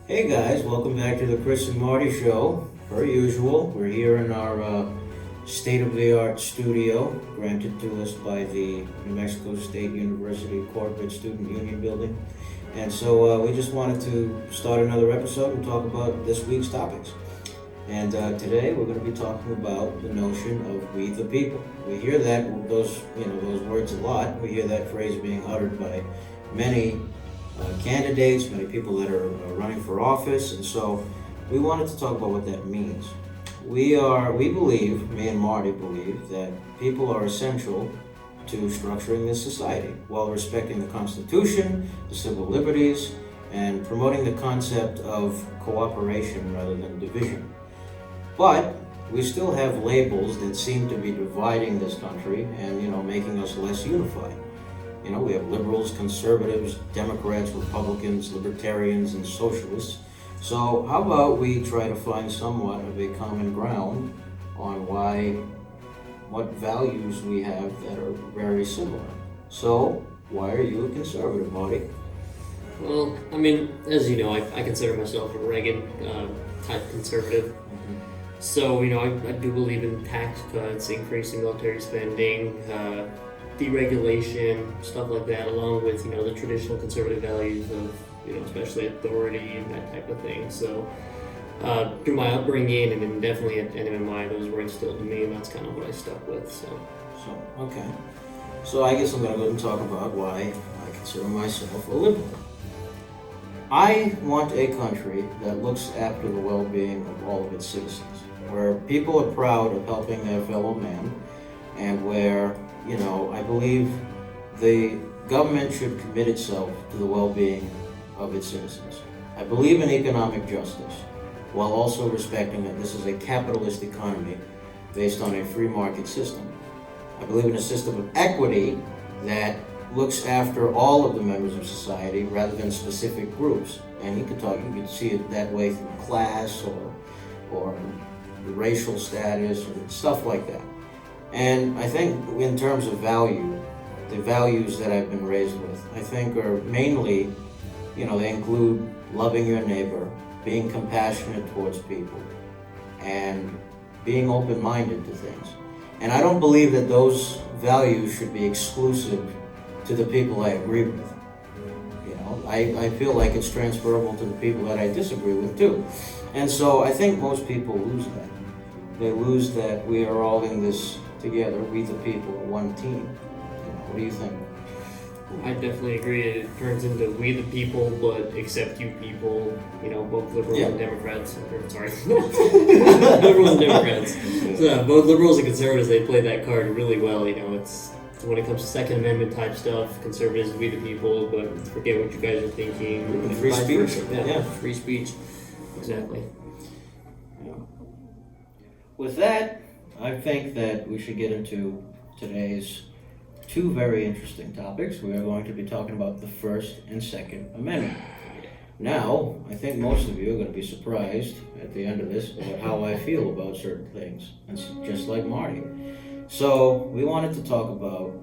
Hey guys, welcome back to the Chris and Marty Show. Per usual, we're here in our state-of-the-art studio granted to us by the New Mexico State University Corporate Student Union Building. And so we just wanted to start another episode and talk about this week's topics. And today we're going to be talking about the notion of we the people. We hear those words a lot. We hear that phrase being uttered by many candidates, many people that are running for office, and so we wanted to talk about what that means. We believe, me and Marty believe, that people are essential to structuring this society while respecting the Constitution, the civil liberties, and promoting the concept of cooperation rather than division. But we still have labels that seem to be dividing this country and, making us less unified. We have liberals, conservatives, Democrats, Republicans, libertarians, and socialists. So how about we try to find somewhat of a common ground on what values we have that are very similar. So why are you a conservative, Marty? Well, as you know, I consider myself a Reagan type conservative. Mm-hmm. So, I do believe in tax cuts, increasing military spending, deregulation, stuff like that, along with, the traditional conservative values of, especially authority and that type of thing. So, through my upbringing and then definitely at NMI, those were instilled in me, and that's kind of what I stuck with. Okay. So I guess I'm going to go and talk about why I consider myself a liberal. I want a country that looks after the well-being of all of its citizens, where people are proud of helping their fellow man, and where, I believe the government should commit itself to the well-being of its citizens. I believe in economic justice, while also respecting that this is a capitalist economy based on a free market system. I believe in a system of equity that looks after all of the members of society rather than specific groups. And you could see it that way through class or racial status or stuff like that. And I think in terms of value, the values that I've been raised with, I think are mainly, they include loving your neighbor, being compassionate towards people, and being open-minded to things. And I don't believe that those values should be exclusive to the people I agree with. I feel like it's transferable to the people that I disagree with too. And so I think most people lose that. They lose that we are all in this together, we the people, one team. What do you think? I definitely agree. It turns into we the people, but except you people, both liberals and Democrats. Liberals and Democrats. So both liberals and conservatives, they play that card really well. It's when it comes to Second Amendment type stuff, conservatives, we the people, but forget what you guys are thinking. Free speech. Yeah, free speech. Exactly. Yeah. With that, I think that we should get into today's two very interesting topics. We are going to be talking about the First and Second Amendment. Now, I think most of you are going to be surprised at the end of this about how I feel about certain things. It's just like Marty. So, we wanted to talk about,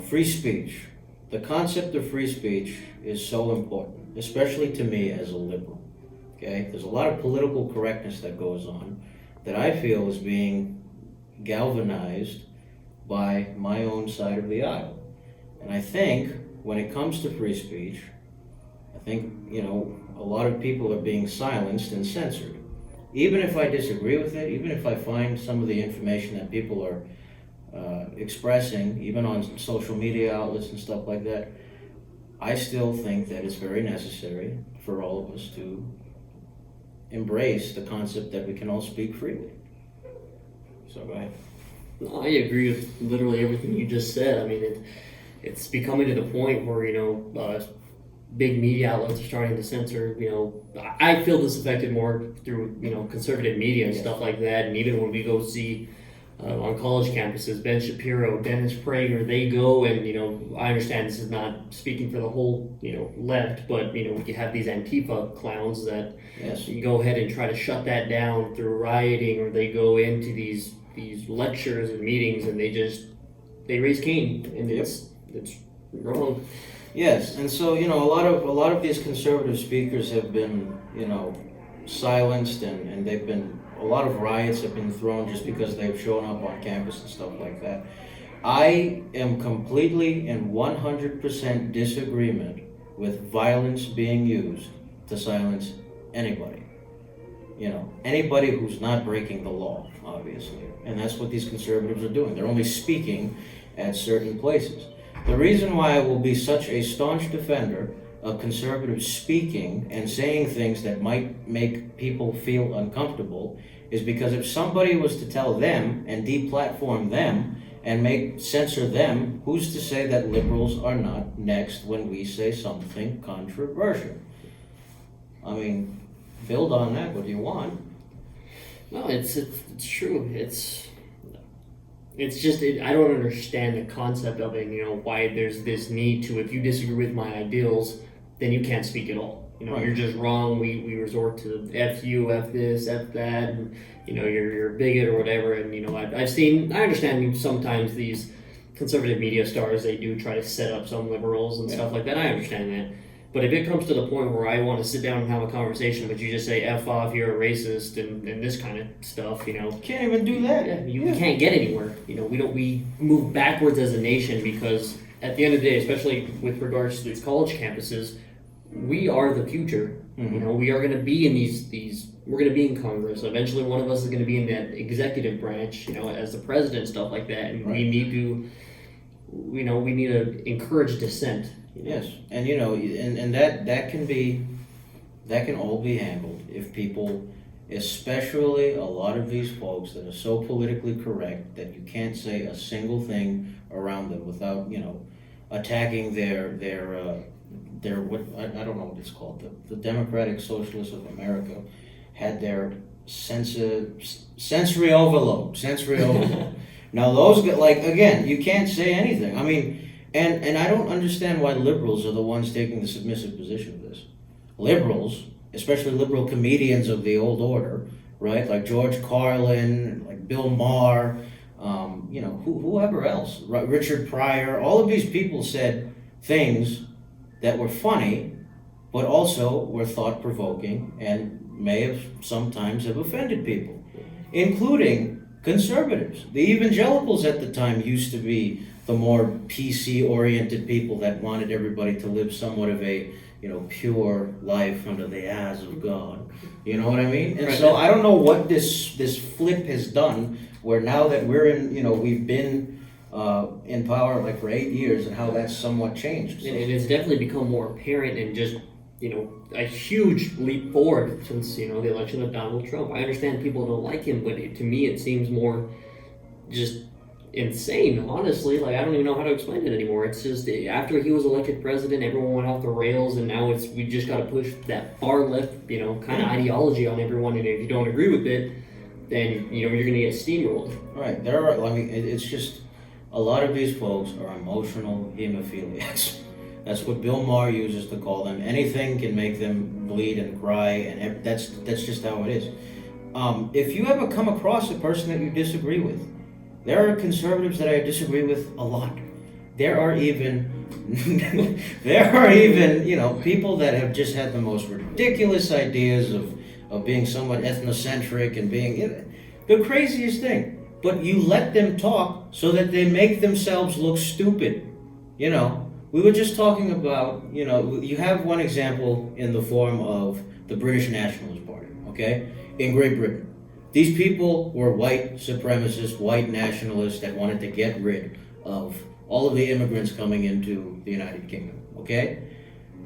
free speech. The concept of free speech is so important, especially to me as a liberal. Okay? There's a lot of political correctness that goes on that I feel is being galvanized by my own side of the aisle. And I think when it comes to free speech, I think, a lot of people are being silenced and censored. Even if I disagree with it, even if I find some of the information that people are expressing, even on social media outlets and stuff like that, I still think that it's very necessary for all of us to embrace the concept that we can all speak freely. So go ahead. No, I agree with literally everything you just said. It's becoming to the point where, big media outlets are starting to censor, I feel this affected more through, conservative media and stuff like that. And even when we go see on college campuses, Ben Shapiro, Dennis Prager, they go and, I understand this is not speaking for the whole, left, but, you have these Antifa clowns that you go ahead and try to shut that down through rioting, or they go into these lectures and meetings and they raise Cain, and it's wrong. Yes, and so a lot of these conservative speakers have been silenced, and they've been a lot of riots have been thrown just because they've shown up on campus and stuff like that. I am completely and 100% disagreement with violence being used to silence anybody. Anybody who's not breaking the law, obviously. And that's what these conservatives are doing. They're only speaking at certain places. The reason why I will be such a staunch defender of conservatives speaking and saying things that might make people feel uncomfortable is because if somebody was to tell them and deplatform them and censor them, who's to say that liberals are not next when we say something controversial? I mean, build on that what you want. No, it's true. It's just I don't understand the concept of it. Why there's this need to, if you disagree with my ideals, then you can't speak at all. Right. You're just wrong. We resort to F you, F this, F that, and you're a bigot or whatever. And I understand sometimes these conservative media stars, they do try to set up some liberals and stuff like that. I understand that. But if it comes to the point where I want to sit down and have a conversation, but you just say F off, you're a racist, and this kind of stuff, Can't even do that. yeah, you can't get anywhere. We move backwards as a nation because at the end of the day, especially with regards to these college campuses, we are the future. Mhm. We are going to be in these. We're going to be in Congress. Eventually, one of us is going to be in that executive branch. As the president and stuff like that. And Right. we need to. We need to encourage dissent. Yes, and and that can all be handled if people, especially a lot of these folks that are so politically correct that you can't say a single thing around them without attacking their what I don't know what it's called, the Democratic Socialists of America had their sensory overload. Now those again, you can't say anything. I mean. And I don't understand why liberals are the ones taking the submissive position of this. Liberals, especially liberal comedians of the old order, right? Like George Carlin, like Bill Maher, whoever else, right? Richard Pryor, all of these people said things that were funny, but also were thought-provoking and may have sometimes have offended people, including conservatives. The evangelicals at the time used to be the more PC-oriented people that wanted everybody to live somewhat of a, pure life under the eyes of God. You know what I mean? And so I don't know what this flip has done, where now that we're in, we've been in power for 8 years, and how that's somewhat changed. So. And it's definitely become more apparent and just, a huge leap forward since, the election of Donald Trump. I understand people don't like him, but to me it seems more just insane, honestly. I don't even know how to explain it anymore. It's just after he was elected president, everyone went off the rails, and now we just got to push that far left, kind of ideology on everyone. And if you don't agree with it, then you're going to get steamrolled. Right. It's just a lot of these folks are emotional hemophiliacs. That's what Bill Maher uses to call them. Anything can make them bleed and cry, and that's just how it is. If you ever come across a person that you disagree with, there are conservatives that I disagree with a lot. There are even people that have just had the most ridiculous ideas of being somewhat ethnocentric and being the craziest thing. But you let them talk so that they make themselves look stupid. We were just talking about, you have one example in the form of the British Nationalist Party, okay, in Great Britain. These people were white supremacists, white nationalists that wanted to get rid of all of the immigrants coming into the United Kingdom, okay?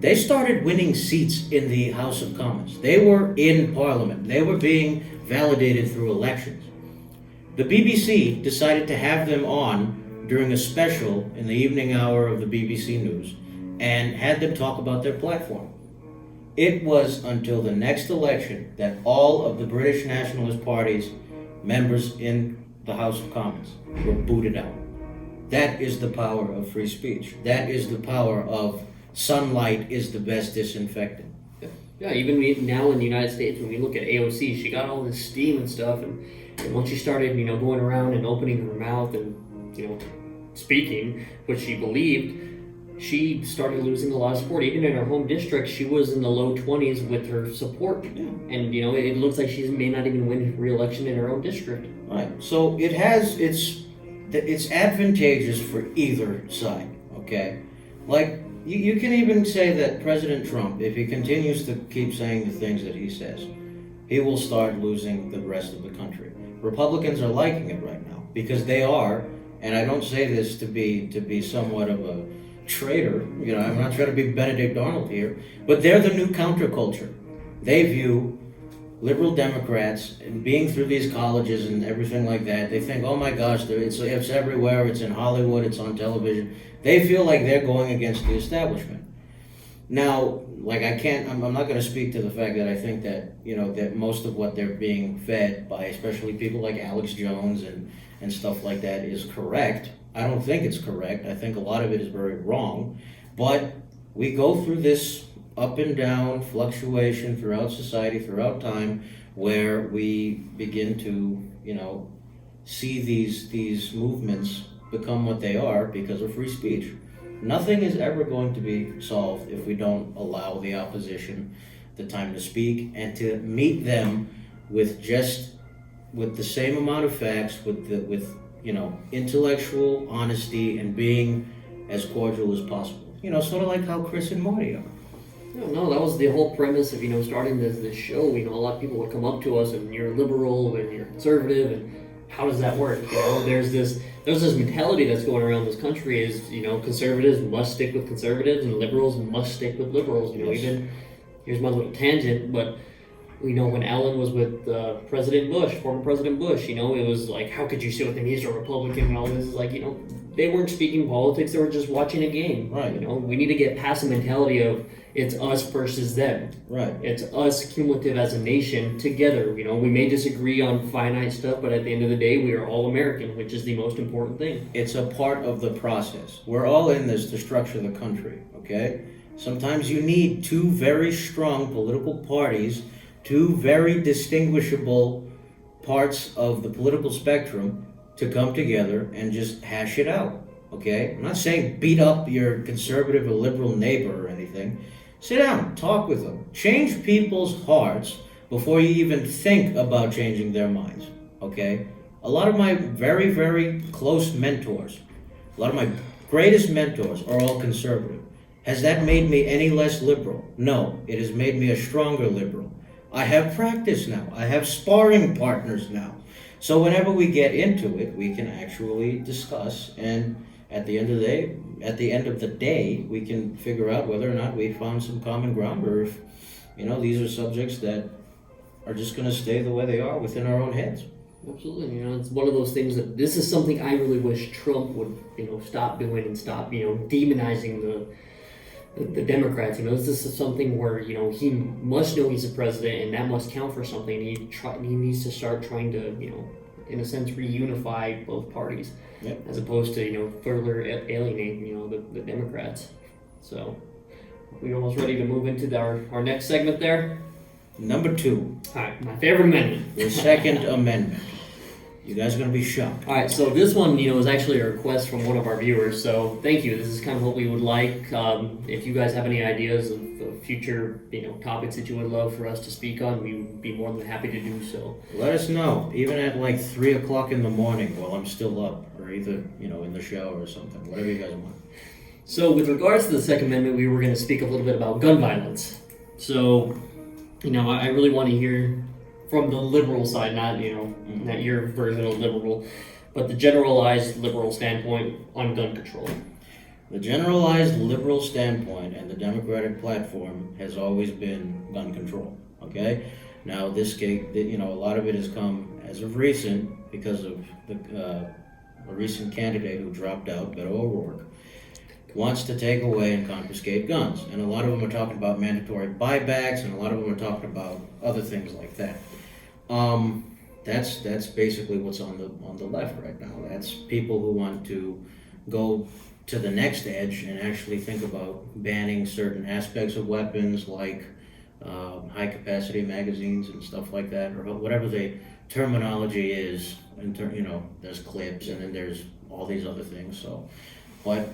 They started winning seats in the House of Commons. They were in Parliament. They were being validated through elections. The BBC decided to have them on during a special in the evening hour of the BBC News and had them talk about their platform. It was until the next election that all of the British Nationalist Party's members in the House of Commons were booted out. That is the power of free speech. That is the power of sunlight is the best disinfectant. Yeah, even now in the United States, when we look at AOC, she got all this steam and stuff, and once she started, going around and opening her mouth and, speaking, which she believed, she started losing a lot of support. Even in her home district, she was in the low 20s with her support. Yeah. And, it looks like she may not even win re-election in her own district. Right. So it's advantageous for either side, okay? Like, you can even say that President Trump, if he continues to keep saying the things that he says, he will start losing the rest of the country. Republicans are liking it right now because they are, and I don't say this to be somewhat of a traitor, I'm not trying to be Benedict Arnold here, but they're the new counterculture. They view liberal Democrats and being through these colleges and everything like that, they think, oh my gosh, it's everywhere, it's in Hollywood, it's on television. They feel like they're going against the establishment. Now, like I'm not going to speak to the fact that I think that, that most of what they're being fed by especially people like Alex Jones and stuff like that is correct. I don't think it's correct. I think a lot of it is very wrong. But we go through this up and down fluctuation throughout society, throughout time, where we begin to, see these movements become what they are because of free speech. Nothing is ever going to be solved if we don't allow the opposition the time to speak and to meet them with the same amount of facts, with intellectual honesty and being as cordial as possible. Sort of like how Chris and Marty are. No, that was the whole premise of, starting this show. A lot of people would come up to us and you're liberal and you're conservative, and how does that work? There's this mentality that's going around this country is, conservatives must stick with conservatives and liberals must stick with liberals. Yes. Even, here's my little tangent, but when Alan was with President Bush, former President Bush, it was like, how could you sit with him? He's a Republican and all this. Is like, they weren't speaking politics, they were just watching a game. Right. We need to get past the mentality of it's us versus them. Right. It's us cumulative as a nation together. We may disagree on finite stuff, but at the end of the day, we are all American, which is the most important thing. It's a part of the process. We're all in this to structure the country, okay? Sometimes you need two very strong political parties, two very distinguishable parts of the political spectrum to come together and just hash it out, okay? I'm not saying beat up your conservative or liberal neighbor or anything. Sit down, talk with them. Change people's hearts before you even think about changing their minds, okay? A lot of my very, very close mentors, a lot of my greatest mentors are all conservative. Has that made me any less liberal? No, it has made me a stronger liberal. I have practice now. I have sparring partners now. So whenever we get into it, we can actually discuss, and at the end of the day, we can figure out whether or not we found some common ground, or if, these are subjects that are just going to stay the way they are within our own heads. Absolutely. It's one of those things that this is something I really wish Trump would, stop doing and stop, demonizing the Democrats. This is something where, he must know he's a president and that must count for something. He needs to start trying to, in a sense, reunify both parties. Yep. As opposed to, further alienate, the Democrats. So, we almost ready to move into our next segment there? Number 2. All right, my favorite amendment. The Second Amendment. You guys are going to be shocked. All right, so this one, is actually a request from one of our viewers. So thank you. This is kind of what we would like. If you guys have any ideas of future, topics that you would love for us to speak on, we would be more than happy to do so. Let us know, even at like 3 o'clock in the morning while I'm still up, or either, in the shower or something, whatever you guys want. So with regards to the Second Amendment, we were going to speak a little bit about gun violence. So, I really want to hear from the liberal side, not not your version of liberal, but the generalized liberal standpoint on gun control. The generalized liberal standpoint and the Democratic platform has always been gun control, okay? Now, this case, a lot of it has come as of recent because of a recent candidate who dropped out, Beto O'Rourke, wants to take away and confiscate guns. And a lot of them are talking about mandatory buybacks, and a lot of them are talking about other things like that. That's basically what's on the left right now. That's people who want to go to the next edge and actually think about banning certain aspects of weapons, like high capacity magazines and stuff like that, or whatever the terminology is. There's clips and then there's all these other things. So But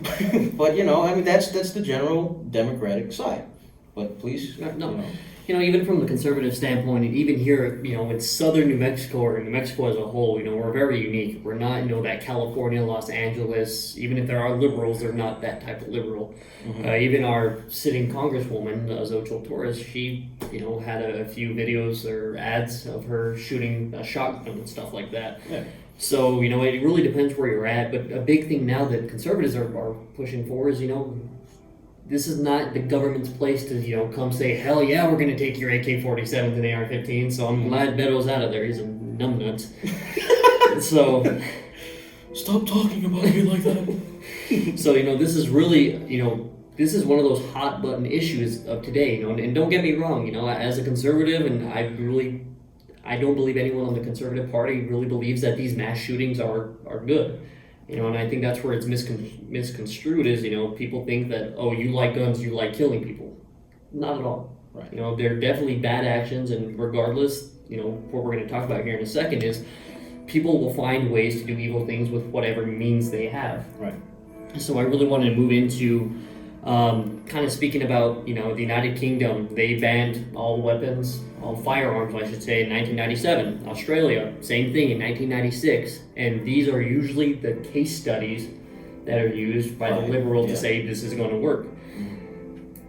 but you know, I mean that's the general Democratic side. But please, No, you know, even from the conservative standpoint, and even here, in southern New Mexico or New Mexico as a whole, we're very unique. We're not, that California, Los Angeles. Even if there are liberals, they're not that type of liberal. Even our sitting congresswoman, Xochitl Torres, she, had a few videos or ads of her shooting a shotgun and stuff like that. Yeah. So, it really depends where you're at. But a big thing now that conservatives are pushing for is, this is not the government's place to, come say, hell yeah, we're going to take your AK-47s and AR-15. So I'm glad Beto's out of there. He's a numbnuts. So stop talking about me like that. So, this is really, this is one of those hot button issues of today, and don't get me wrong, as a conservative, and I don't believe anyone on the conservative party really believes that these mass shootings are good. And I think that's where it's misconstrued is, people think that, oh, you like guns, you like killing people. Not at all. Right. They're definitely bad actions, and regardless, what we're going to talk about here in a second is people will find ways to do evil things with whatever means they have. Right. So I really wanted to move into kind of speaking about, the United Kingdom. They banned all weapons, all firearms, I should say, in 1997. Australia, same thing in 1996. And these are usually the case studies that are used by the liberal to say this is going to work.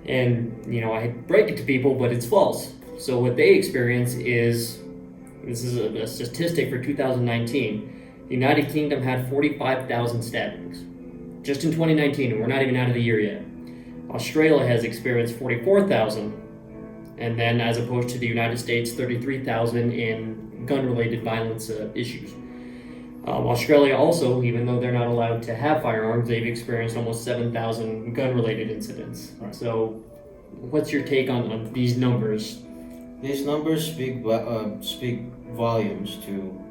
And, I break it to people, but it's false. So what they experience is, this is a statistic for 2019, the United Kingdom had 45,000 stabbings. Just in 2019, and we're not even out of the year yet. Australia has experienced 44,000, and then as opposed to the United States, 33,000 in gun-related violence issues. Australia also, even though they're not allowed to have firearms, they've experienced almost 7,000 gun-related incidents. Right. So what's your take on these numbers? These numbers speak volumes to,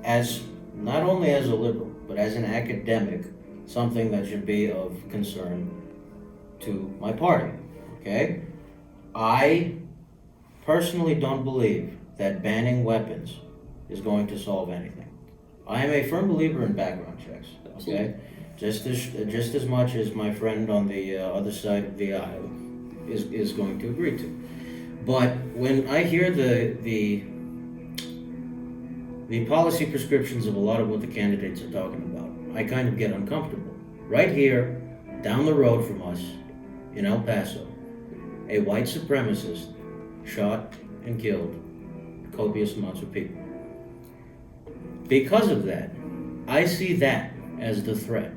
as not only as a liberal, but as an academic, something that should be of concern to my party, okay? I personally don't believe that banning weapons is going to solve anything. I am a firm believer in background checks, okay? Just as much as my friend on the other side of the aisle is going to agree to. But when I hear the policy prescriptions of a lot of what the candidates are talking about, I kind of get uncomfortable. Right here, down the road from us, in El Paso, a white supremacist shot and killed copious amounts of people. Because of that, I see that as the threat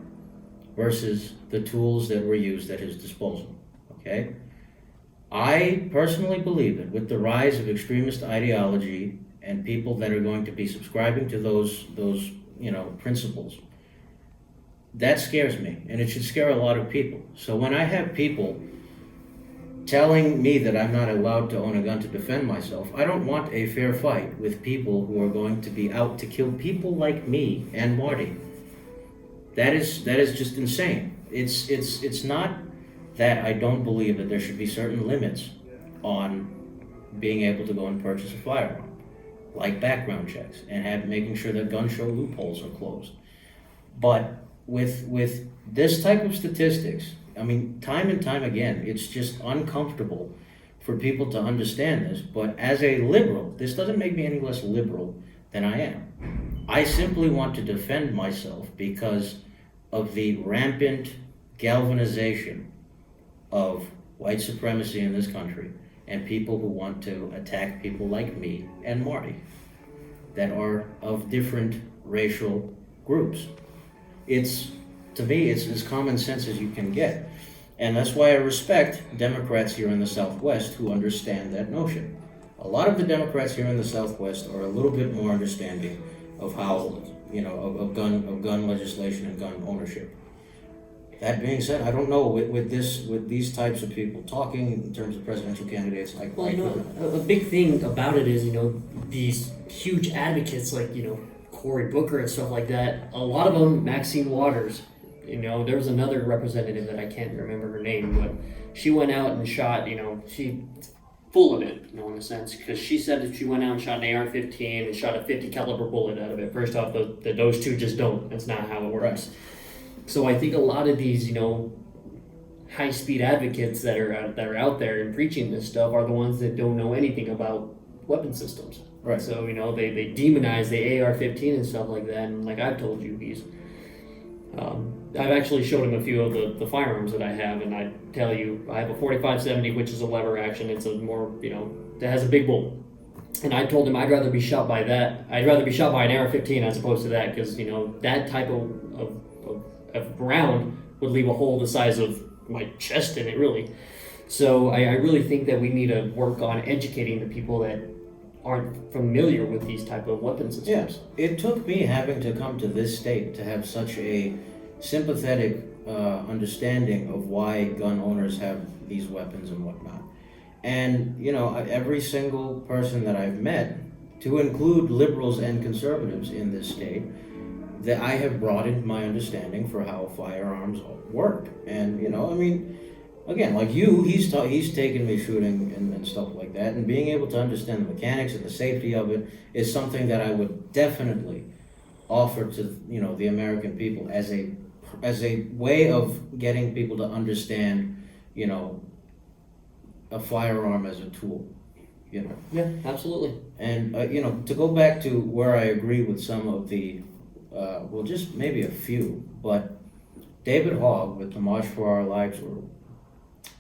versus the tools that were used at his disposal, okay? I personally believe that with the rise of extremist ideology and people that are going to be subscribing to those principles, that scares me, and it should scare a lot of people. So when I have people telling me that I'm not allowed to own a gun to defend myself, I don't want a fair fight with people who are going to be out to kill people like me and Marty. That is just insane. It's not that I don't believe that there should be certain limits on being able to go and purchase a firearm, like background checks and making sure that gun show loopholes are closed. But with this type of statistics, I mean, time and time again, it's just uncomfortable for people to understand this. But as a liberal, this doesn't make me any less liberal than I am. I simply want to defend myself because of the rampant galvanization of white supremacy in this country and people who want to attack people like me and Marty that are of different racial groups. To me, it's as common sense as you can get. And that's why I respect Democrats here in the Southwest who understand that notion. A lot of the Democrats here in the Southwest are a little bit more understanding of how, of gun legislation and gun ownership. That being said, I don't know with these types of people talking in terms of presidential candidates like. Well, a big thing about it is these huge advocates like Cory Booker and stuff like that. A lot of them, Maxine Waters. There was another representative that I can't remember her name, but she went out and shot. She full of it, in a sense, because she said that she went out and shot an AR-15 and shot a 50 caliber bullet out of it. First off, those two just don't. That's not how it works. Right. So I think a lot of these, high speed advocates that are out there and preaching this stuff are the ones that don't know anything about weapon systems. Right. So they demonize the AR-15 and stuff like that. And like I've told you, I've actually showed him a few of the firearms that I have, and I tell you, I have a 45-70, which is a lever action. It's a more that has a big bolt. And I told him I'd rather be shot by that. I'd rather be shot by an AR-15 as opposed to that, because that type of round would leave a hole the size of my chest in it, really. So I really think that we need to work on educating the people that aren't familiar with these type of weapon systems. Yes, it took me having to come to this state to have such a sympathetic understanding of why gun owners have these weapons and whatnot. And every single person that I've met, to include liberals and conservatives in this state, that I have broadened my understanding for how firearms work. And again, like he's taken me shooting and stuff like that, and being able to understand the mechanics and the safety of it is something that I would definitely offer to the American people as a way of getting people to understand a firearm as a tool. Yeah, absolutely. And to go back to where I agree with some of the just maybe a few, but David Hogg with the March for Our Lives group,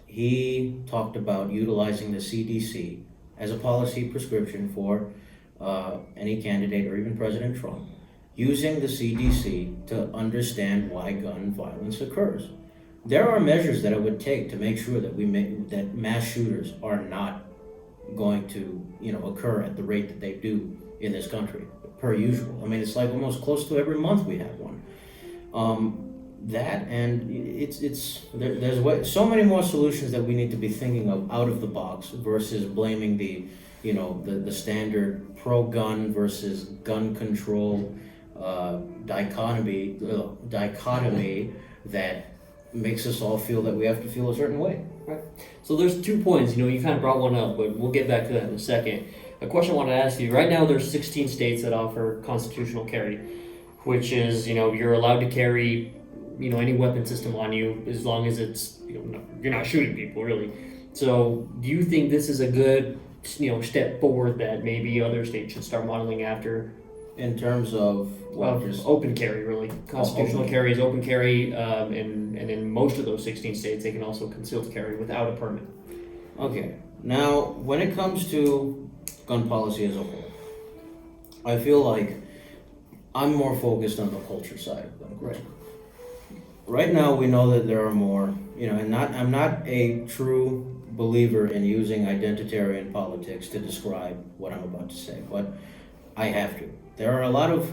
he talked about utilizing the CDC as a policy prescription for any candidate or even President Trump, using the CDC to understand why gun violence occurs. There are measures that it would take to make sure that that mass shooters are not going to occur at the rate that they do in this country per usual. I mean, it's like almost close to every month we have one. That, and there's so many more solutions that we need to be thinking of out of the box versus blaming the standard pro-gun versus gun control dichotomy that makes us all feel that we have to feel a certain way. Right. So there's 2 points. You kind of brought one up, but we'll get back to that in a second. A question I want to ask you. Right now, there's 16 states that offer constitutional carry, which is you're allowed to carry any weapon system on you as long as it's you're not shooting people, really. So do you think this is a good step forward that maybe other states should start modeling after? In terms of just open carry, really. Constitutional carry is open carry, and in most of those 16 states, they can also concealed carry without a permit. Okay. Now, when it comes to gun policy as a whole, I feel like I'm more focused on the culture side of gun culture. Right now, we know that there are more, and I'm not a true believer in using identitarian politics to describe what I'm about to say, but I have to. There are a lot of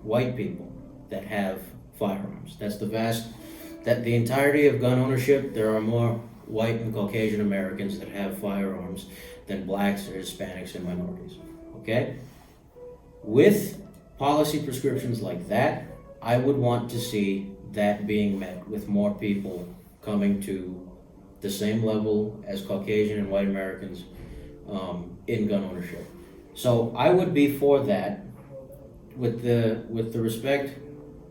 white people that have firearms. That's the entirety of gun ownership. There are more white and Caucasian Americans that have firearms than blacks or Hispanics and minorities. Okay? With policy prescriptions like that, I would want to see that being met with more people coming to the same level as Caucasian and white Americans in gun ownership. So I would be for that, with the respect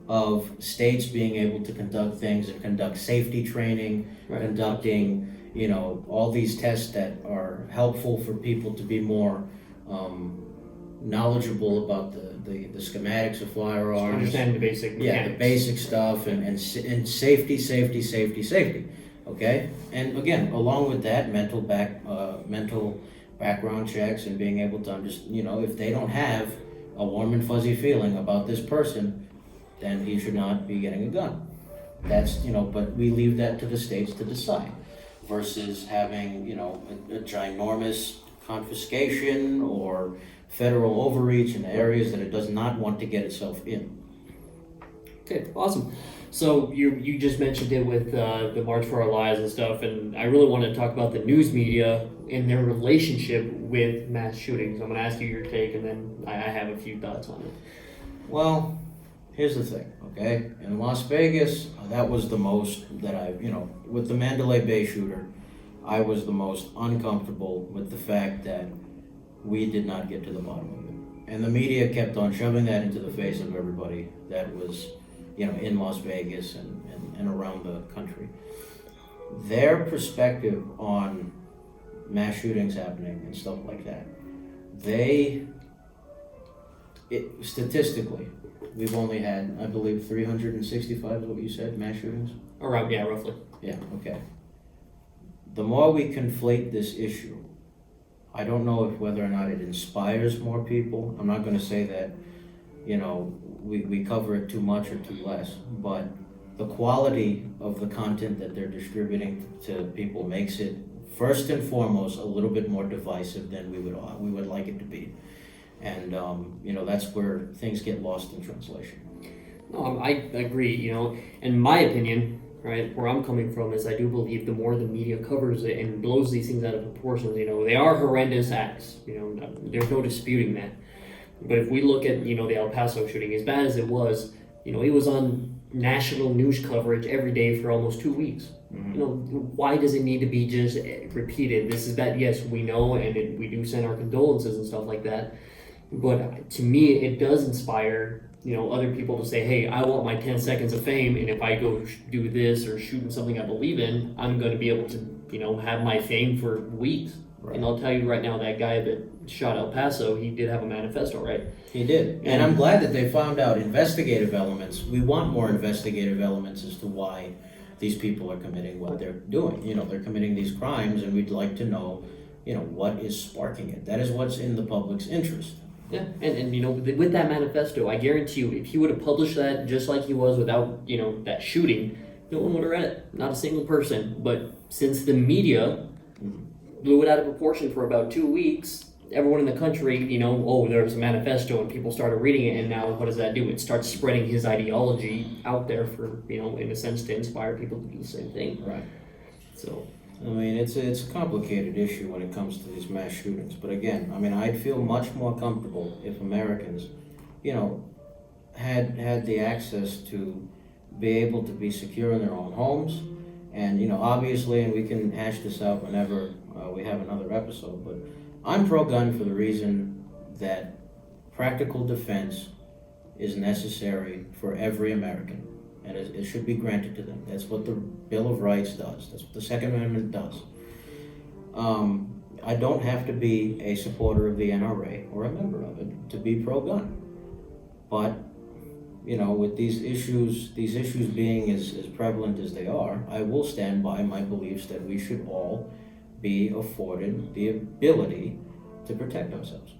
of states being able to conduct things and conduct safety training, conducting all these tests that are helpful for people to be more knowledgeable about the schematics of firearms, understand the basic mechanics. the basic stuff, and safety. Okay, and again, along with that, mental background checks and being able to understand, if they don't have a warm and fuzzy feeling about this person, then he should not be getting a gun. That's but we leave that to the states to decide, versus having a ginormous confiscation or federal overreach in areas that it does not want to get itself in. Okay, awesome. So you just mentioned it with the March for Our Lives and stuff, and I really want to talk about the news media and their relationship with mass shootings. I'm going to ask you your take, and then I have a few thoughts on it. Well, here's the thing, okay? In Las Vegas, that was the most that with the Mandalay Bay shooter, I was the most uncomfortable with the fact that we did not get to the bottom of it. And the media kept on shoving that into the face of everybody that was in Las Vegas and around the country. Their perspective on mass shootings happening and stuff like that, statistically, we've only had, I believe, 365 is what you said, mass shootings? Around, yeah, roughly. Yeah, okay. The more we conflate this issue, I don't know if whether or not it inspires more people. I'm not gonna say that, we cover it too much or too less, but the quality of the content that they're distributing to people makes it, first and foremost, a little bit more divisive than we would like it to be. And, that's where things get lost in translation. No, I agree, in my opinion, right, where I'm coming from is I do believe the more the media covers it and blows these things out of proportion, they are horrendous acts, there's no disputing that. But if we look at, the El Paso shooting, as bad as it was, it was on national news coverage every day for almost 2 weeks. Mm-hmm. Why does it need to be just repeated? This is bad, yes, we know, and we do send our condolences and stuff like that. But to me, it does inspire, other people to say, hey, I want my 10 seconds of fame, and if I go do this or shoot in something I believe in, I'm going to be able to, have my fame for weeks. Right. And I'll tell you right now, that guy that shot El Paso, he did have a manifesto, right? He did. And I'm glad that they found out investigative elements. We want more investigative elements as to why these people are committing what they're doing. They're committing these crimes, and we'd like to know, what is sparking it. That is what's in the public's interest. Yeah, and with that manifesto, I guarantee you, if he would have published that just like he was without, that shooting, no one would have read it. Not a single person. But since the media blew it out of proportion for about 2 weeks, everyone in the country, there's a manifesto, and people started reading it, and now what does that do? It starts spreading his ideology out there for, in a sense, to inspire people to do the same thing. Right. So, I mean, it's a complicated issue when it comes to these mass shootings. But again, I'd feel much more comfortable if Americans, had the access to be able to be secure in their own homes. And, obviously, and we can hash this out whenever we have another episode, but I'm pro-gun for the reason that practical defense is necessary for every American, and it should be granted to them. That's what the Bill of Rights does. That's what the Second Amendment does. I don't have to be a supporter of the NRA or a member of it to be pro-gun. But, with these issues being as prevalent as they are, I will stand by my beliefs that we should all be afforded the ability to protect ourselves.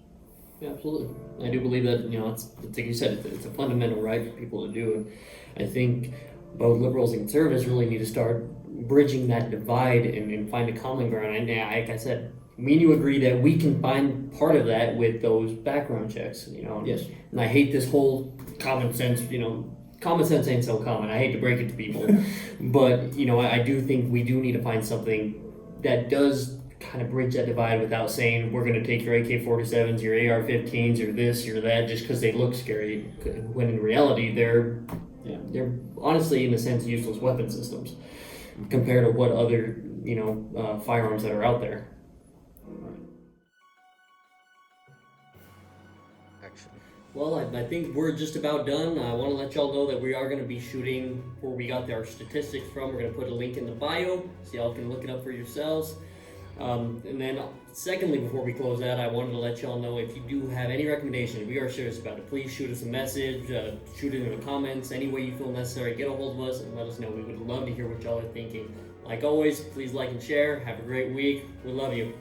Yeah, absolutely. I do believe that, it's like you said, it's a fundamental right for people to do. And I think both liberals and conservatives really need to start bridging that divide and find a common ground. And like I said, me and you agree that we can find part of that with those background checks, Yes. And I hate this whole common sense, common sense ain't so common. I hate to break it to people. But, I do think we do need to find something that does kind of bridge that divide without saying we're going to take your AK-47s, your AR-15s, or this, or that, just because they look scary. When in reality, they're honestly, in a sense, useless weapon systems compared to what other firearms that are out there. Well, I think we're just about done. I want to let y'all know that we are going to be shooting where we got our statistics from. We're going to put a link in the bio so y'all can look it up for yourselves. And then secondly, before we close out, I wanted to let y'all know if you do have any recommendations, we are serious about it. Please shoot us a message, shoot it in the comments, any way you feel necessary, get a hold of us and let us know. We would love to hear what y'all are thinking. Like always, please like and share. Have a great week. We love you.